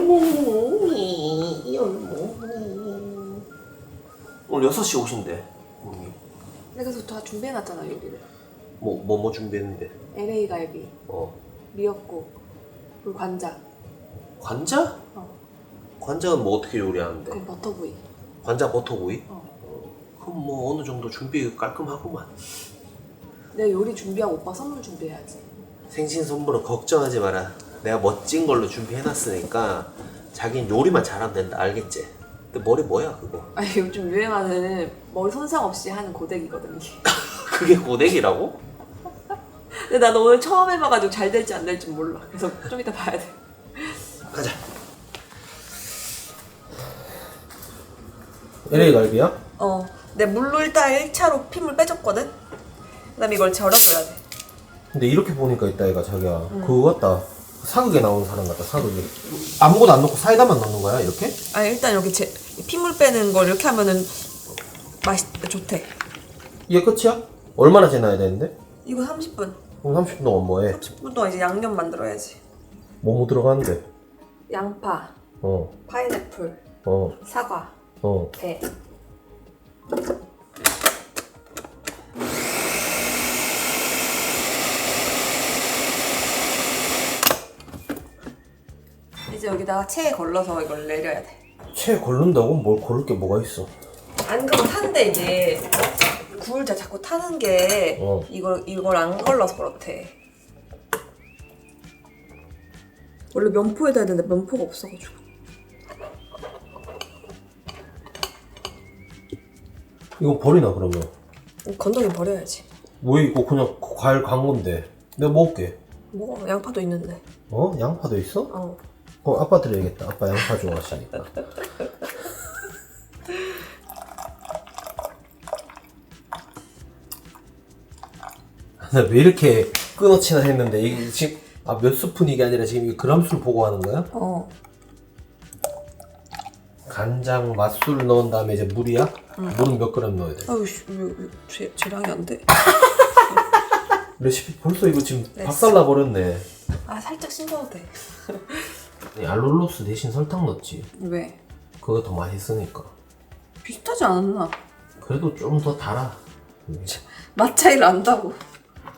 열몽이 오늘 6시 오신대. 내가 그래서 다 준비해놨잖아 요리를. 뭐 준비했는데? LA 갈비, 미역국, 그리고 관자. 관자? 관자는 뭐 어떻게 요리하는데? 그럼 버터구이. 관자 버터구이? 그럼 뭐 어느 정도 준비 깔끔하구만. 내가 요리 준비하고 오빠 선물 준비해야지. 생신 선물은 걱정하지 마라. 내가 멋진 걸로 준비해놨으니까 자긴 요리만 잘하면 된다. 알겠지? 근데 머리 뭐야 그거? 아니 요즘 유행하는 머리 손상 없이 하는 고데기거든 이게. 그게 고데기라고? 근데 나도 오늘 처음 해봐가지고 잘 될지 안 될지 몰라. 그래서 좀 이따 봐야 돼. 가자. LA 갈비야? 내 물로 일단 1차로 핏물 빼줬거든? 그 다음에 이걸 절여줘야 돼. 근데 이렇게 보니까 있다 얘가 자기야. 그거 같다. 사극에 나오는 사람 같다. 사극에. 아무것도 안 넣고 사이다만 넣는 거야 이렇게? 아니 일단 여기 핏물 빼는 걸 이렇게 하면은 좋대. 이게 끝이야? 얼마나 지나야 되는데? 이거 30분. 그럼 30분 동안 뭐 해? 30분 동안 이제 양념 만들어야지. 뭐 들어가는데? 양파, 파인애플, 사과, 배. 이제 여기다가 체에 걸러서 이걸 내려야 돼. 체에 걸른다고? 뭘 걸을 게 뭐가 있어? 안 그러면 타는데 이게 굴 자꾸 타는 게 이걸 안 걸러서 그렇대. 원래 면포에다 해야 되는데 면포가 없어가지고. 이거 버리나 그러면? 건더기 버려야지. 왜 이거 그냥 과일 간 건데? 내가 먹을게. 뭐 양파도 있는데. 양파도 있어? 어. 아빠 드려야겠다. 아빠 양파 좋아하시니까. 나 왜 이렇게 끊어치나 했는데 이게 지금 몇 스푼 이게 아니라 지금 이 그람수를 보고 하는 거야? 간장, 맛술 넣은 다음에 이제 물이야? 물은 몇 그램 넣어야 돼? 아유 재량이 안 돼. 레시피 벌써 이거 지금 박살나 버렸네. 아 살짝 싱거워도 돼. 알룰로스 대신 설탕 넣었지. 왜? 그거 더 맛있으니까. 비슷하지 않았나? 그래도 좀 더 달아. 맛 차이를 안다고.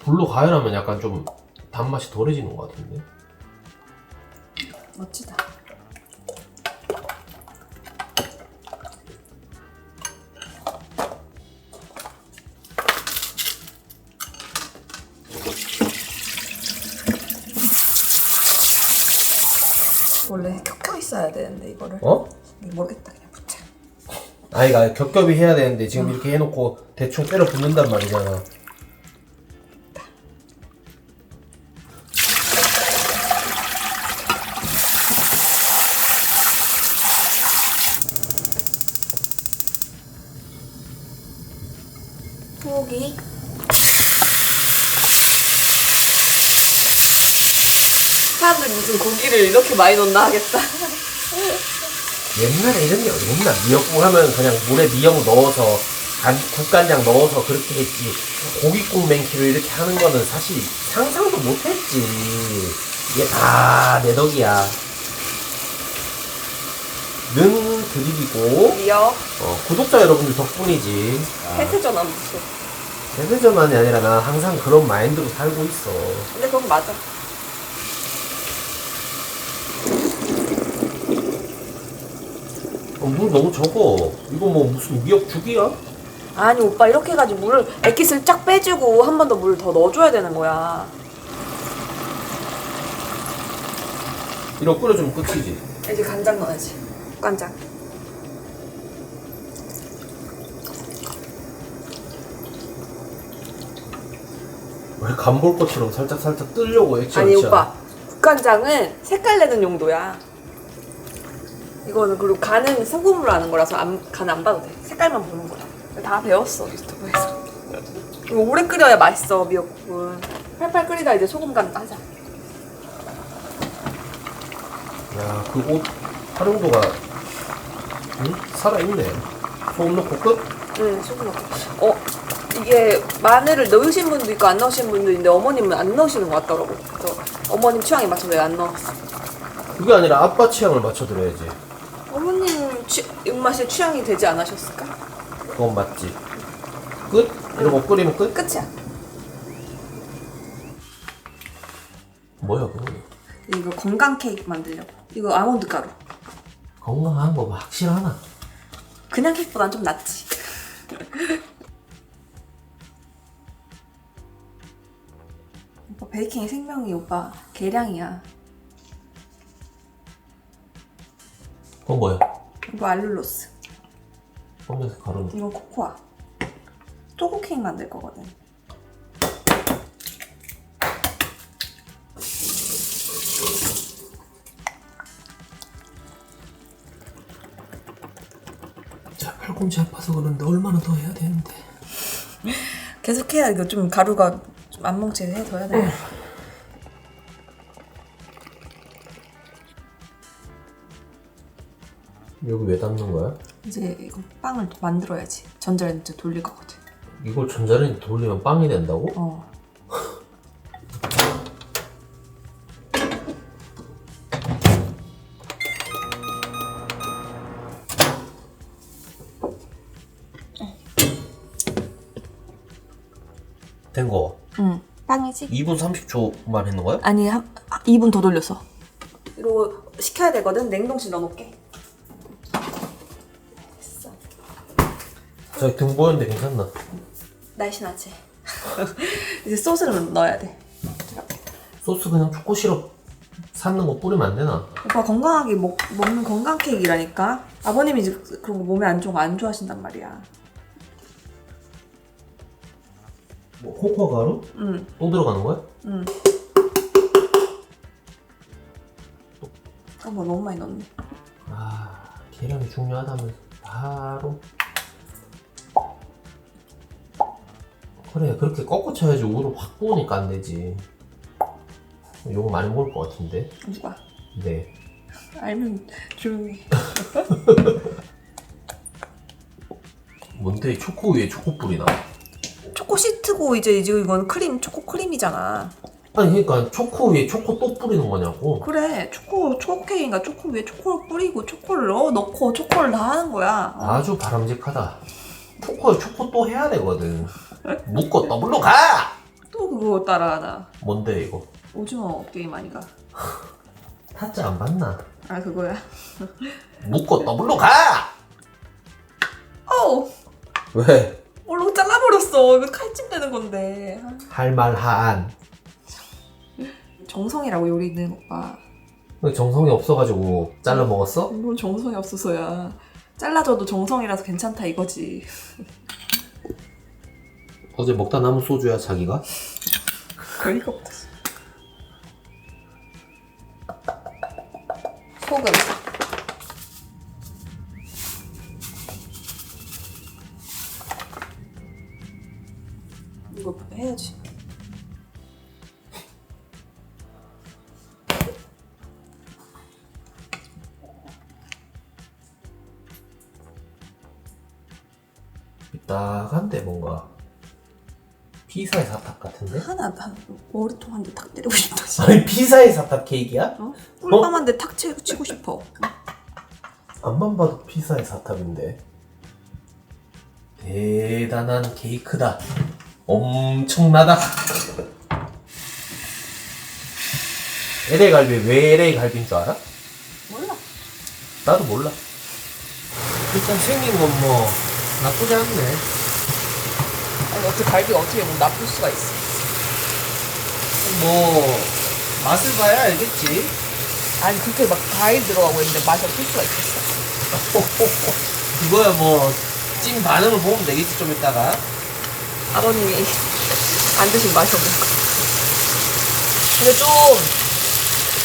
불로 가열하면 약간 좀 단맛이 덜해지는 것 같은데. 멋지다. 원래 켜켜 있어야 되는데 이거를. 모르겠다 그냥 붙여. 아이가 겹겹이 해야 되는데 지금 이렇게 해놓고 대충 때려 붓는단 말이잖아. 소고기. 사람들 무슨 고기를 이렇게 많이 넣나 하겠다. 옛날에 이런 게 어딨나? 미역국 하면 그냥 물에 미역 넣어서 국간장 넣어서 그렇게 했지. 고깃국 맹키로 이렇게 하는 거는 사실 상상도 못했지. 이게 다 내 덕이야. 는 드립이고 미역. 구독자 여러분들 덕분이지. 태세전환 무슨. 대세전환이 아니라 나 항상 그런 마인드로 살고 있어. 근데 그건 맞아. 물 너무 적어. 이거 뭐 무슨 미역죽이야? 아니 오빠 이렇게 해가지고 물을 액기스를 쫙 빼주고 한 번 더 물을 더 넣어줘야 되는 거야. 이거 끓여주면 끝이지. 이제 간장 넣어야지. 간장. 왜 간 볼 것처럼 살짝 뜨려고 액션. 아니 오빠 국간장은 색깔 내는 용도야. 이거는 그리고 간은 소금으로 하는 거라서 간 안 봐도 돼. 색깔만 보는 거야. 다 배웠어 유튜브에서. 이거 오래 끓여야 맛있어 미역국은. 팔팔 끓이다 이제 소금 간 하자. 야, 그 옷 활용도가 살아있네. 소금 넣고 끝? 응, 소금 넣고. 이게 마늘을 넣으신 분도 있고 안 넣으신 분도 있는데 어머님은 안 넣으시는 것 같더라고. 그래서 어머님 취향에 맞춰서 내가 안 넣었어. 그게 아니라 아빠 취향을 맞춰드려야지. 어머님 입맛에 취향이 되지 않으셨을까? 그건 맞지. 끝? 이러고 끓이면 끝? 끝이야. 뭐야 그거? 이거 건강 케이크 만들려고. 이거 아몬드 가루. 건강한 거 확실하나? 그냥 케이크보단 좀 낫지. 오빠 베이킹의 생명이 오빠 계량이야. 그건 뭐야? 이거 알룰로스. 검정색 가루. 이건 코코아. 초코 케이크 만들 거거든. 자, 팔꿈치 아파서 그런데 얼마나 더 해야 되는데. 계속 해야 이거 좀 가루가 좀 안 뭉치게 해둬야 돼. 여기 왜 담는 거야? 이제 이거 빵을 또 만들어야지. 전자레인지 돌릴 거거든. 이걸 전자레인지 돌리면 빵이 된다고? 어. 된 거. 응. 빵이지? 2분 30초만 했는 거야? 아니 2분 더 돌렸어. 이거 식혀야 되거든. 냉동실 넣어놓을게. 됐어. 저기 등 보였는데 괜찮나? 날씬하지? 이제 소스를 넣어야 돼. 소스 그냥 초코 시럽 샀는 거 뿌리면 안 되나? 오빠 건강하게 먹는 건강 케이크라니까. 아버님이 이제 그런 거 몸에 안 좋은 거 안 좋아하신단 말이야. 뭐 코코아 가루? 응. 또 들어가는 거야? 응. 뭐 너무 많이 넣었네. 아, 계량이 중요하다면서 바로. 그래, 그렇게 꺾어 쳐야지 우를 확 부으니까 안 되지. 요거 많이 먹을 것 같은데. 누가? 네. 알면 조용히. 뭔데 초코 위에 초코 뿌리나? 초코 시트고 이제 이건 크림, 초코 크림이잖아. 아니 그러니까 초코 위에 초코 또 뿌리는 거냐고. 그래, 초코 케이크니까 초코 위에 초코를 뿌리고 초코를 넣고 초코를 다 하는 거야. 아주 바람직하다. 초코에 초코 또 해야 되거든. 묶어 더블로 가! 또 그거 따라하나. 뭔데 이거? 오징어 게임 아니가? 타짜 안 봤나? 아 그거야? 묶어 더블로 가! 어우! 왜? 얼른 잘라버렸어. 이거 칼집 되는 건데. 할말한. 정성이라고 요리는 오빠. 정성이 없어가지고 잘라 먹었어? 물론 정성이 없어서야. 잘라줘도 정성이라서 괜찮다 이거지. 어제 먹다 남은 소주야 자기가? 그러니까 없다. 소금. 이거 해야지. 삐딱한데 뭔가 피사의 사탑 같은데? 하나 머리통 한 대 탁 때리고 싶다. 아니 피사의 사탑 케이크야? 어? 꿀밤 한 대 탁 치고 싶어. 앞만 봐도 피사의 사탑인데. 대단한 케이크다. 엄청나다. LA 갈비 왜 LA 갈비인 줄 알아? 몰라. 나도 몰라. 일단 생긴 건 뭐 나쁘지 않네. 아니 어떻게 갈비가 어떻게 뭐 나쁠 수가 있어. 뭐 맛을 봐야 알겠지. 아니 그렇게 막 과일 들어가고 있는데 맛이 없을 수가 있겠어. 그거야 뭐 찐 반응을 보면 되겠지 좀 이따가. 아버님이 안 드신 맛이 없는 거. 근데 좀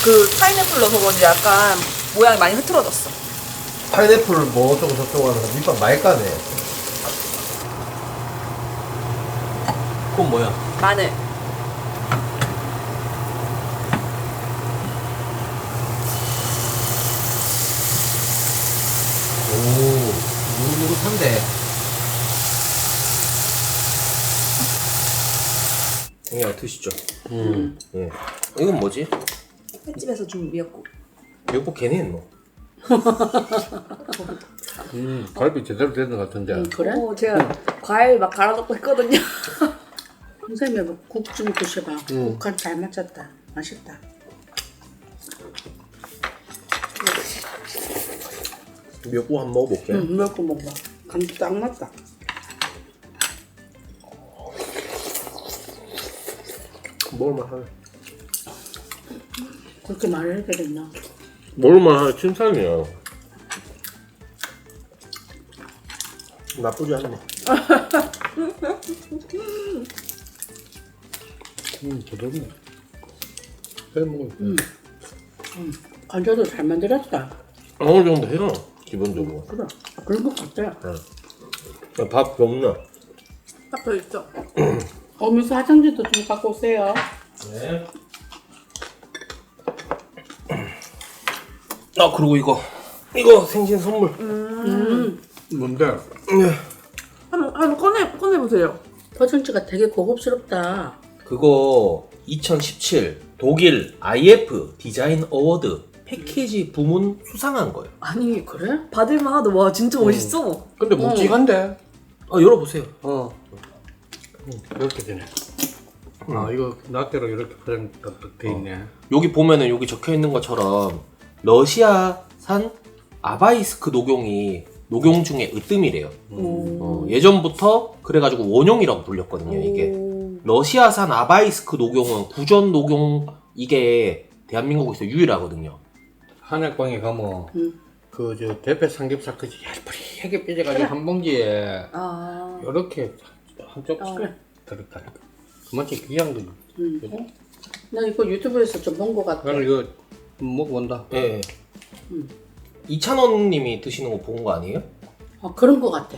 그 파인애플 넣어서 그런지 약간 모양이 많이 흐트러졌어. 파인애플 뭐 어쩌고 저쩌고 하면서 밑밥 많이 까네. 그건 뭐야? 마늘. 오, 누릇누릇한데. 예, 드시죠. 예. 이건 뭐지? 횟집에서 준 미역국. 미역국 괜히 했노. 갈비 제대로 된 것 같은데. 그래? 제가 과일 막 갈아 넣고 했거든요. 선생님이 국 좀 드셔봐. 국간 잘 맞췄다. 맛있다. 미역국 한번 먹어볼게. 응, 먹고 먹어봐. 간도 딱 맞다. 먹을만하네. 그렇게 말을 해야 되겠나? 먹을만하네. 칭찬이야. 나쁘지 않네. 부드럽네. 해 먹으니까. 간장도 잘 만들었다. 어느 정도 해요. 기본적으로. 그래. 그런 것 같아. 밥 없나? 딱 더 있죠. 어미스 화장지도 좀 갖고 오세요. 네. 아 그리고 이거 생신 선물. 뭔데? 한번 꺼내보세요. 포장지가 되게 고급스럽다. 그거 2017 독일 IF 디자인 어워드 패키지 부문 수상한 거예요. 아니, 그래? 받을만 하다. 와, 진짜 멋있어. 근데 묵직한데? 열어보세요. 이렇게 되네. 아, 이거 낱개로 이렇게 포장 딱 돼 있네. 여기 보면은 여기 적혀 있는 것처럼 러시아산 아바이스크 녹용이 녹용 중에 으뜸이래요. 예전부터 그래가지고 원용이라고 불렸거든요. 이게 러시아산 아바이스크 녹용은 구전 녹용 이게 대한민국에서 유일하거든요. 한약방에 가면 그 저 대패 삼겹살 그 얇게 삐져가지고 한 봉지에 아. 이렇게 한쪽 그래. 들었다니까. 그만큼 귀한 거지. 나 이거 유튜브에서 좀 본 것 같아. 그럼 이거 먹어본다. 예. 이찬원님이 드시는 거 본 거 아니에요? 그런 것 같아.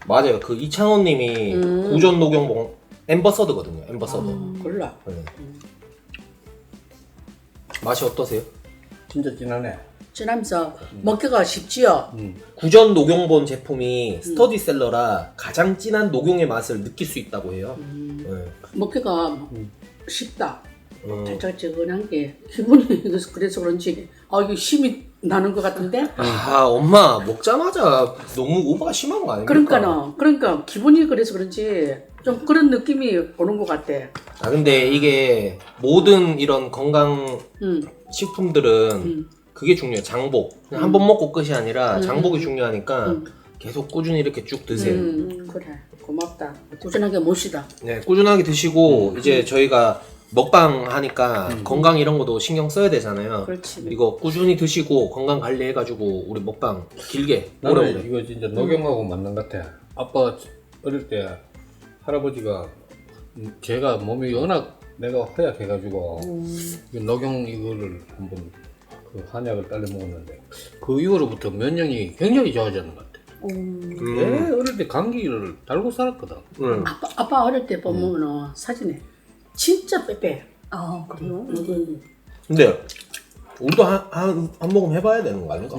맞아요. 그 이찬원님이 구전 녹용 엠버서드거든요. 엠버서드. 몰라. 네. 맛이 어떠세요? 진짜 진하네. 진하면서 먹기가 쉽지요. 구전 녹용본 제품이 스터디셀러라 가장 진한 녹용의 맛을 느낄 수 있다고 해요. 네. 먹기가 쉽다. 달짝지근한 게 기분이 그래서 그런지 이거 힘이 나는 것 같은데. 엄마 먹자마자 너무 오버가 심한 거 아닙니까? 그러니까 기분이 그래서 그런지 좀 그런 느낌이 오는 것 같아. 근데 이게 모든 이런 건강 응. 식품들은 그게 중요해요. 장복. 한 번 먹고 끝이 아니라 장복이 중요하니까 계속 꾸준히 이렇게 쭉 드세요. 그래. 고맙다. 꾸준하게 모시다. 네, 꾸준하게 드시고 이제 저희가 먹방 하니까 건강 이런 것도 신경 써야 되잖아요. 그렇지. 이거 꾸준히 드시고 건강 관리해가지고 우리 먹방 길게 나는 오래오래. 이거 진짜 녹용하고 맞는 것 같아. 아빠 어릴 때 할아버지가 제가 몸이 워낙 내가 허약해가지고 이 녹용 이거를 한번 그 한약을 딸려 먹었는데 그 이후로부터 면역이 굉장히 좋아졌는 것 같아. 내 어릴 때 감기를 달고 살았거든. 아빠 어릴 때 보면 사진에 진짜 빼빼. 아, 그래요? 근데 우리도 한 모금 해봐야 되는 거 아닌가?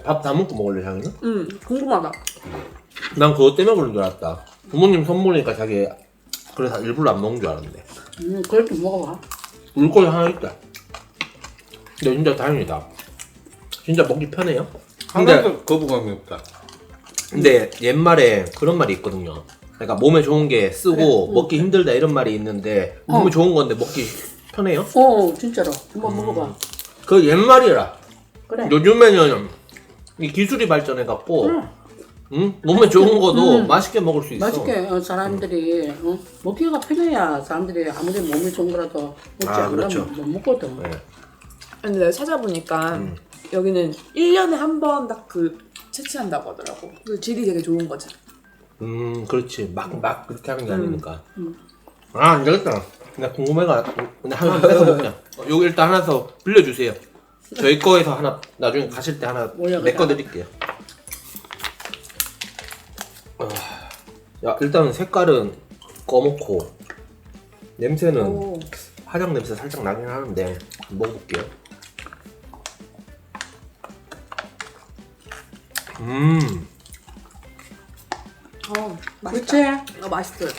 밥 다 먹고 먹을래 자기는? 궁금하다. 난 그것 때문에 그런 줄 알았다. 부모님 선물이니까 자기 그래서 일부러 안 먹는 줄 알았는데. 그렇게 먹어봐. 울 거 하나 있다. 근데 진짜 다행이다. 진짜 먹기 편해요. 하나도 거부감이 없다. 근데 옛말에 그런 말이 있거든요. 그러니까 몸에 좋은 게 쓰고 먹기 힘들다 이런 말이 있는데 몸에 좋은 건데 먹기 편해요? 진짜로. 한번 먹어봐. 그 옛말이라. 그래. 요즘에는 이 기술이 발전해갖고 몸에 좋은 거도 맛있게 먹을 수 있어. 맛있게 사람들이 먹기가 편해야 사람들이 아무리 몸이 좋은 거라도 먹지 않으면 그렇죠. 못 먹거든. 네. 근데 내가 찾아보니까 여기는 1년에 한 번 딱 그 채취한다고 하더라고. 그 질이 되게 좋은 거지. 그렇지. 막 그렇게 하는 게 아니니까. 안 되겠다. 나 궁금해가. 근데 하나 뺏어 먹자. 여기 일단 하나 더 빌려주세요. 저희 거에서 하나 나중에 가실 때 하나 내 거 드릴게요. 야 일단은 색깔은 검고 냄새는 화장 냄새 살짝 나긴 하는데 먹어볼게요. 그렇지? 맛있어요.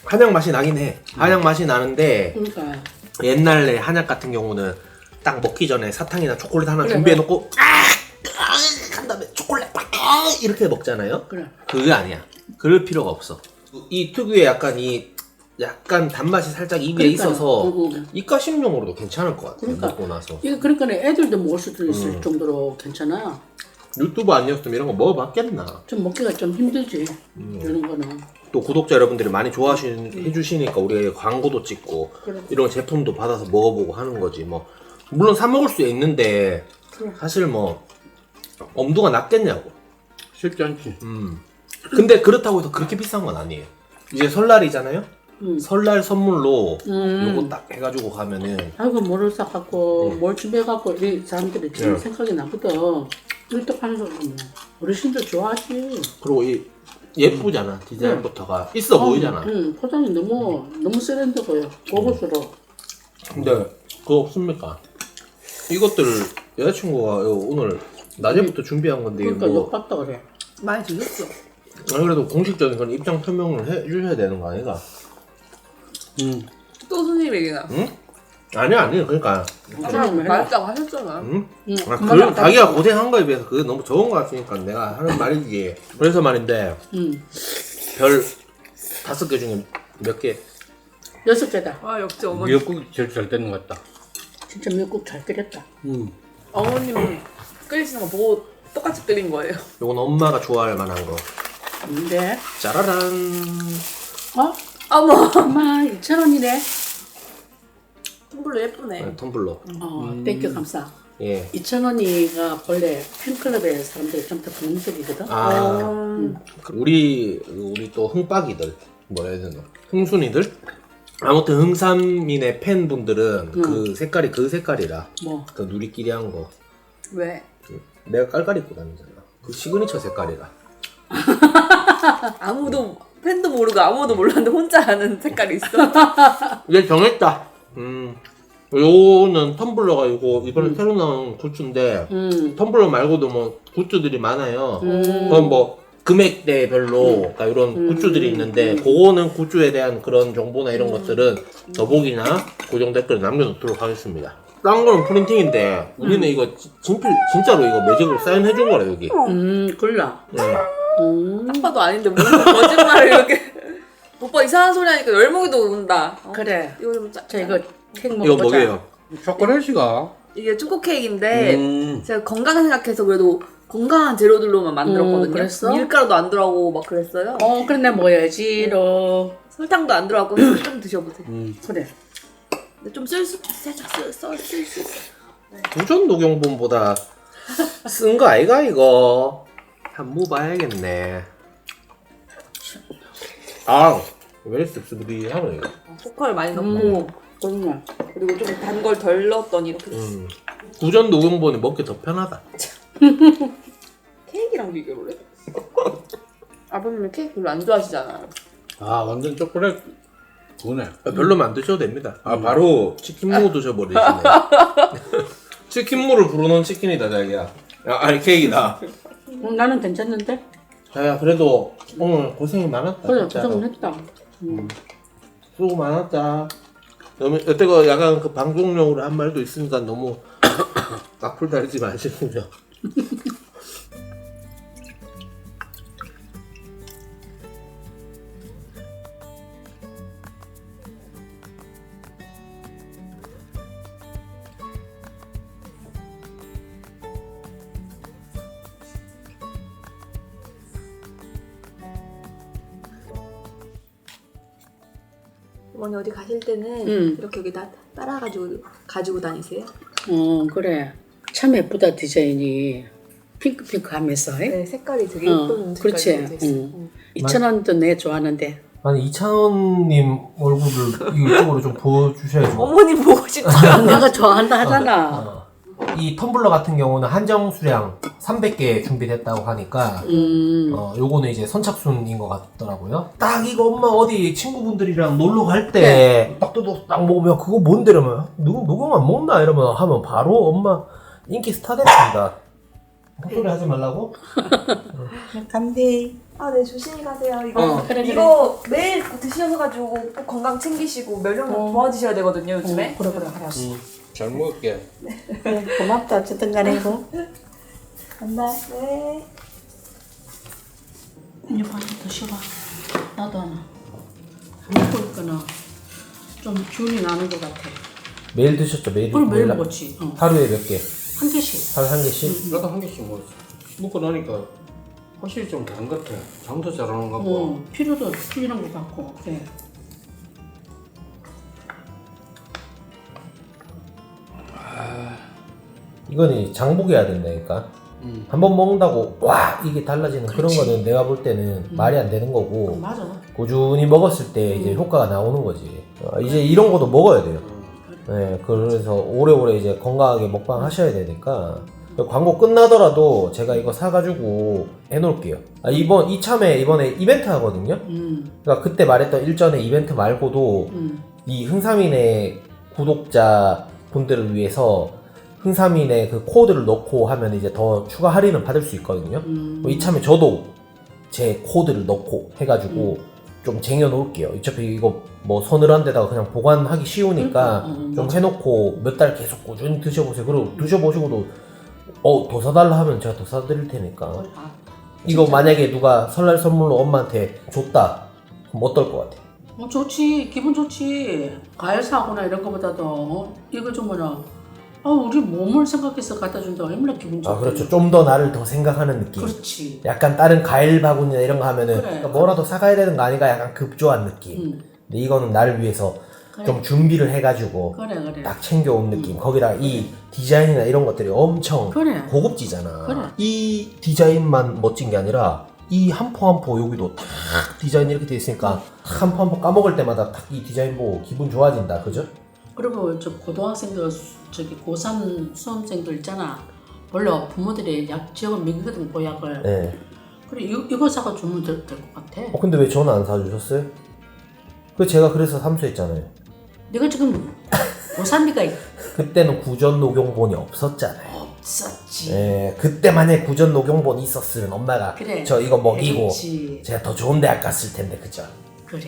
한약 맛이 나긴 해. 한약 맛이 나는데 그러니까. 옛날에 한약 같은 경우는 딱 먹기 전에 사탕이나 초콜릿 하나 그래, 준비해놓고 한 다음에 초콜릿 이렇게 먹잖아요. 그래. 그게 아니야. 그럴 필요가 없어. 이 특유의 약간 단맛이 살짝 입에 그러니까요. 있어서 응. 입가심용으로도 괜찮을 것 같아. 그러니까. 먹고 나서. 이거 그러니까 애들도 먹을 수도 있을 정도로 괜찮아. 유튜브 아니었으면 이런 거 먹어봤겠나. 좀 먹기가 좀 힘들지. 이런 거는. 또 구독자 여러분들이 많이 해주시니까 우리 광고도 찍고 그래. 이런 제품도 받아서 먹어보고 하는 거지. 뭐 물론 사 먹을 수 있는데 그래. 사실 뭐 엄두가 났겠냐고. 쉽지 않지. 근데 그렇다고 해서 그렇게 비싼 건 아니에요. 이제 설날이잖아요. 설날 선물로 요거 딱 해가지고 가면은 아이고 뭐를 사갖고 뭘 준비해갖고 이 사람들이 지금 네. 생각이 나거든. 이렇게 파는 사람 뭐 어르신들 좋아하지. 그리고 이 예쁘잖아. 디자인부터가 있어 보이잖아. 포장이 너무 세련되고요. 고급스러워. 근데 그거 없습니까? 이것들 여자친구가 오늘 낮에부터 준비한 건데 그러니까 뭐 욕봤다 그래. 많이 드셨어. 안 그래도 공식적인 그런 입장 표명을 해주셔야 되는 거 아닌가? 또 손님 얘기나. 응? 아니야 그러니까 맛있다고 하셨잖아. 응? 그만 안 자기가 고생한 거에 비해서 그게 너무 적은 거 같으니까 내가 하는 말이지. 그래서 말인데 별 5개 중에 몇 개? 6개다. 아 역시 어머니. 미역국이 제일 잘 되는 것 같다. 진짜 미역국 잘 끓였다. 어머님 끓이시는 거 보고 똑같이 끓인 거예요. 요건 엄마가 좋아할 만한 거. 근데 짜라란. 어? 어머. 엄마 2,000원이네. 텀블러 예쁘네. 텀블러. 땡큐 감사. 예. 2,000원이가 원래 팬클럽의 사람들이 좀 더 분홍색이거든. 우리 또 흥빡이들 뭐라 해야 되나? 흥순이들? 아무튼 흥삼민의 팬분들은 그 색깔이 그 색깔이라. 뭐 그 누리끼리 한 거. 왜? 내가 깔깔 입고 다니잖아. 그 시그니처 색깔이라. 아무도 팬도 모르고 아무도 몰랐는데 혼자 아는 색깔이 있어. 이제 정했다. 요거는 텀블러가 이번에 새로 나온 굿즈인데 텀블러 말고도 뭐 굿즈들이 많아요. 그건 뭐 금액대별로 그러니까 이런 굿즈들이 있는데 그거는 굿즈에 대한 그런 정보나 이런 것들은 더보기나 고정 댓글에 남겨놓도록 하겠습니다. 딴 거는 프린팅인데 우리는 이거 진짜로 이거 매직으로 사인해준 거라 여기. 골라. 네. 딱 봐도 아닌데 무슨 거짓말을 이렇게. 오빠 이상한 소리 하니까 열무기도 운다. 그래. 이거 좀 짜. 자 이거 케이크 이거 먹어보자. 뭐예요? 초콜릿이가 이게 초코 케이크인데 제가 건강 생각해서 그래도 건강한 재료들로만 만들었거든요. 그랬어? 밀가루도 안 들어가고 막 그랬어요. 그래 내가 먹어야지로. 설탕도 안 들어가고 좀 드셔보세요. 그래. 근데 좀 살짝 쓸 수 있어. 구전 녹용본보다 쓴 거 아이가 이거? 한번 봐야겠네. 왜 씁쓸하노 이거? 포카를 많이 넣고 그럼요. 그리고 좀 단 걸 덜 넣었더니 이렇게 됐어. 구전 녹용본이 먹기 더 편하다. 케이크랑 비교를 해? 아버님은 케이크 별로 안 좋아하시잖아요. 완전 초콜릿 그거네. 별로면 안 드셔도 됩니다. 바로 치킨무 드셔버리시네. 치킨무를 부르는 치킨이다 자기야. 아니 케이크다. 나는 괜찮는데? 자야 그래도 오늘 고생이 많았다. 그래 진짜로. 고생은 했다. 수고 많았다. 너무 여태가 약간 그 방송용으로 한 말도 있으니까 너무 악플 달지 마시고요. 어머니 어디 가실 때는 이렇게 여기다 가지고 다니세요? 그래. 참 예쁘다 디자인이. 핑크핑크하면서. 네, 색깔이 되게 예쁜 그렇지. 색깔이 있어. 2,000원도 내 좋아하는데. 아니 이찬원님 얼굴을 이쪽으로 좀 보여주셔야죠. 어머님 보고 싶다. 내가 좋아한다 하잖아. 이 텀블러 같은 경우는 한정 수량 300개 준비됐다고 하니까 요거는 이제 선착순인 것 같더라고요. 딱 이거 엄마 어디 친구분들이랑 놀러 갈 때 딱 뜯어 딱 먹으면 그거 뭔데 이러면 누구 안 먹나 이러면 하면 바로 엄마 인기 스타 됐습니다. 헛소리 하지 말라고? 간대. 아, 네, 조심히 가세요. 이거 그래. 이거 매일 드시셔서 가지고 꼭 건강 챙기시고 면역 도와주셔야 되거든요, 요즘에. 그래 알았어. 잘 먹을게. 그래, 고맙다. 어쨌든 간에 이거. 간다. 네. 이거 하나 더 쉬어봐. 나도 하나. 먹고 있거나 좀 기운이 나는 것 같아. 매일 드셨죠? 매일 오늘 매일 매일 먹었지. 하루에 몇 개? 한 개씩. 하루 한 개씩? 나도 한 개씩 먹었어. 먹고 나니까 확실히 좀 다른 것 같아. 잠도 잘하는 것 같고. 피로도 풀리는 것 같고. 그래. 이거는 장복해야 된다니까. 한 번 먹는다고 와 이게 달라지는 그런 그렇지. 거는 내가 볼 때는 말이 안 되는 거고 맞아. 꾸준히 먹었을 때 이제 효과가 나오는 거지. 이제 이런 것도 먹어야 돼요. 네, 그래서 오래오래 이제 건강하게 먹방 하셔야 되니까 광고 끝나더라도 제가 이거 사가지고 해놓을게요. 이참에 이번에 이벤트 하거든요. 그러니까 그때 말했던 일전에 이벤트 말고도 이 흥사민의 구독자 분들을 위해서 흥사민의 그 코드를 넣고 하면 이제 더 추가 할인을 받을 수 있거든요. 이참에 저도 제 코드를 넣고 해가지고 좀 쟁여놓을게요. 어차피 이거 뭐 서늘한 데다가 그냥 보관하기 쉬우니까 좀 해놓고 몇 달 계속 꾸준히 드셔보세요. 그리고 드셔보시고도 더 사달라 하면 제가 더 사드릴 테니까. 이거 만약에 누가 설날 선물로 엄마한테 줬다 그럼 어떨 것 같아? 좋지. 기분 좋지. 과일 사거나 이런 거보다도 이거 좀 뭐냐. 우리 몸을 생각해서 갖다 준다 얼마나 기분 좋아. 그렇죠. 좀 더 나를 더 생각하는 느낌. 그렇지. 약간 다른 과일 바구니나 이런 거 하면은 그래. 그러니까 뭐라도 사가야 되는 거 아닌가 약간 급조한 느낌. 근데 이거는 나를 위해서 그래. 좀 준비를 해가지고 그래. 딱 챙겨온 느낌. 거기다 이 디자인이나 이런 것들이 엄청 그래. 고급지잖아. 그래. 이 디자인만 멋진 게 아니라 이 한 포 한 포 여기도 탁 디자인 이렇게 돼 있으니까 한 포 한 포 까먹을 때마다 딱 이 디자인 보고 기분 좋아진다. 그죠? 그리고 저 고등학생들 저기 고3 수험생들 있잖아. 원래 부모들이 약 지역은 먹이거든 보약을. 네. 그래 이거 사가 주면 될 것 같아. 근데 왜 저는 안 사주셨어요? 제가 그래서 삼수했잖아요. 내가 지금 고3이가 그때는 구전 녹용본이 없었잖아요. 없었지. 네, 그때 만약에 구전 녹용본이 있었으면 엄마가 그래. 저 이거 먹이고 해줬지. 제가 더 좋은 대학 갔을 텐데 그죠? 그래.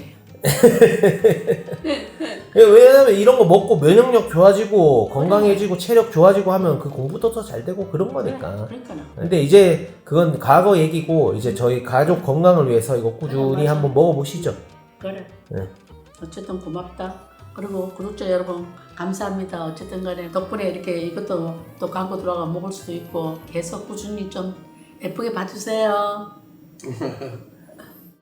왜냐면 이런 거 먹고 면역력 좋아지고 건강해지고 체력 좋아지고 하면 그 공부도 더 잘 되고 그런 거니까. 그러니까. 근데 이제 그건 과거 얘기고 이제 저희 가족 건강을 위해서 이거 꾸준히 맞아. 한번 먹어보시죠. 그래. 네. 어쨌든 고맙다. 그리고 구독자 여러분 감사합니다. 어쨌든 간에 덕분에 이렇게 이것도 또 광고 들어가 먹을 수도 있고 계속 꾸준히 좀 예쁘게 봐주세요.